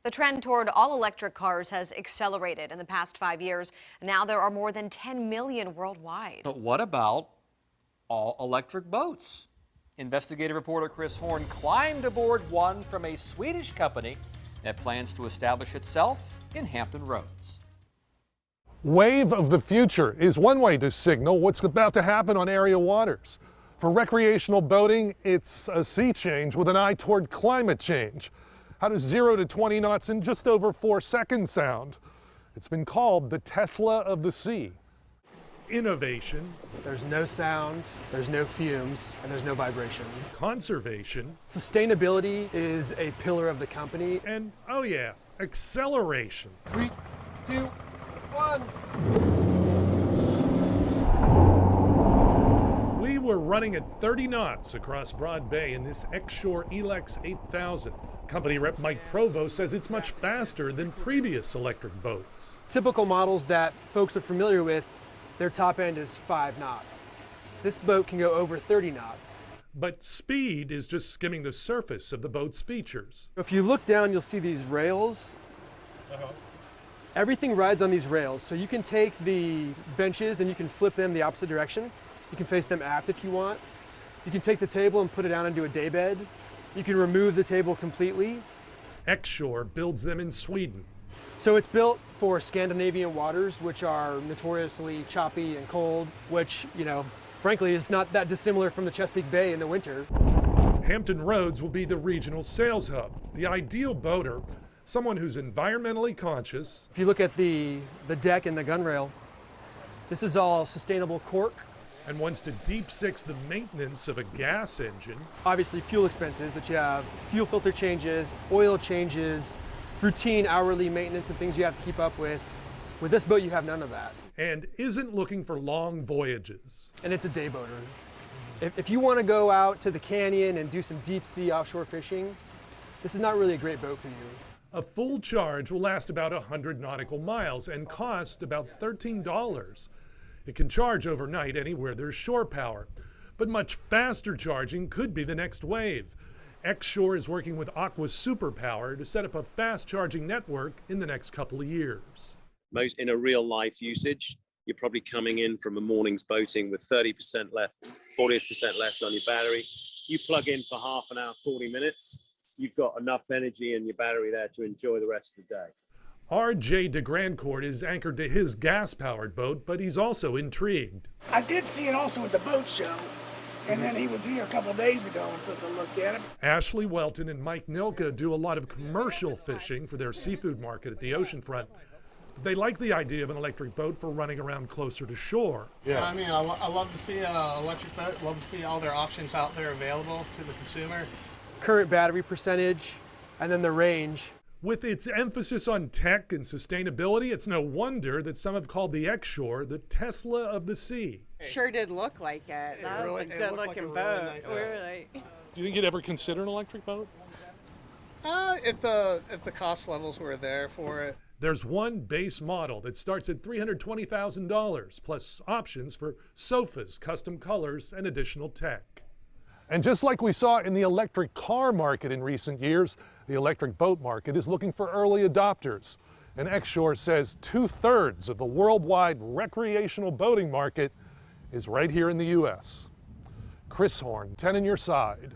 The trend toward all-electric cars has accelerated in the past 5 years. Now there are more than 10 million worldwide. But what about all-electric boats? Investigative reporter Chris Horn climbed aboard one from a Swedish company that plans to establish itself in Hampton Roads. Wave of the future is one way to signal what's about to happen on area waters. For recreational boating, it's a sea change with an eye toward climate change. How does 0 to 20 knots in just over 4 seconds sound? It's been called the Tesla of the sea. Innovation. There's no sound, there's no fumes, and there's no vibration. Conservation. Sustainability is a pillar of the company. And, oh yeah, acceleration. 3, 2, 1. We were running at 30 knots across Broad Bay in this X Shore Eelex 8000. Company rep Mike Provost says it's much faster than previous electric boats. Typical models that folks are familiar with, their top end is 5 knots. This boat can go over 30 knots. But speed is just skimming the surface of the boat's features. If you look down, you'll see these rails. Everything rides on these rails, so you can take the benches and you can flip them the opposite direction. You can face them aft if you want. You can take the table and put it down into a daybed. You can remove the table completely. X Shore builds them in Sweden. So it's built for Scandinavian waters, which are notoriously choppy and cold, which, frankly, is not that dissimilar from the Chesapeake Bay in the winter. Hampton Roads will be the regional sales hub. The ideal boater, someone who's environmentally conscious. If you look at the deck and the gunrail, this is all sustainable cork. And wants to deep six the maintenance of a gas engine. Obviously fuel expenses, but you have fuel filter changes, oil changes, routine hourly maintenance and things you have to keep up with. With this boat, you have none of that. And isn't looking for long voyages. And it's a day boater. If you want to go out to the canyon and do some deep sea offshore fishing, this is not really a great boat for you. A full charge will last about 100 nautical miles and cost about $13. It can charge overnight anywhere there's shore power, but much faster charging could be the next wave. X Shore is working with Aqua Superpower to set up a fast charging network in the next couple of years. Most in a real life usage, you're probably coming in from a morning's boating with 30% left, 40% less on your battery. You plug in for half an hour, 40 minutes, you've got enough energy in your battery there to enjoy the rest of the day. R.J. de Grandcourt is anchored to his gas-powered boat, but he's also intrigued. I did see it also at the boat show, and then he was here a couple days ago and took a look at it. Ashley Welton and Mike Nilka do a lot of commercial fishing for their seafood market at the oceanfront. They like the idea of an electric boat for running around closer to shore. Yeah, I mean, I love to see an electric boat. Love to see all their options out there available to the consumer. Current battery percentage, and then the range. With its emphasis on tech and sustainability, it's no wonder that some have called the X Shore the Tesla of the sea. Sure did look like it. That was a good-looking boat. Nice really. Do you think you'd ever consider an electric boat? If the cost levels were there for it. There's one base model that starts at $320,000, plus options for sofas, custom colors, and additional tech. And just like we saw in the electric car market in recent years, the electric boat market is looking for early adopters. And X Shore says 2/3 of the worldwide recreational boating market is right here in the U.S. Chris Horn, 10 on your side.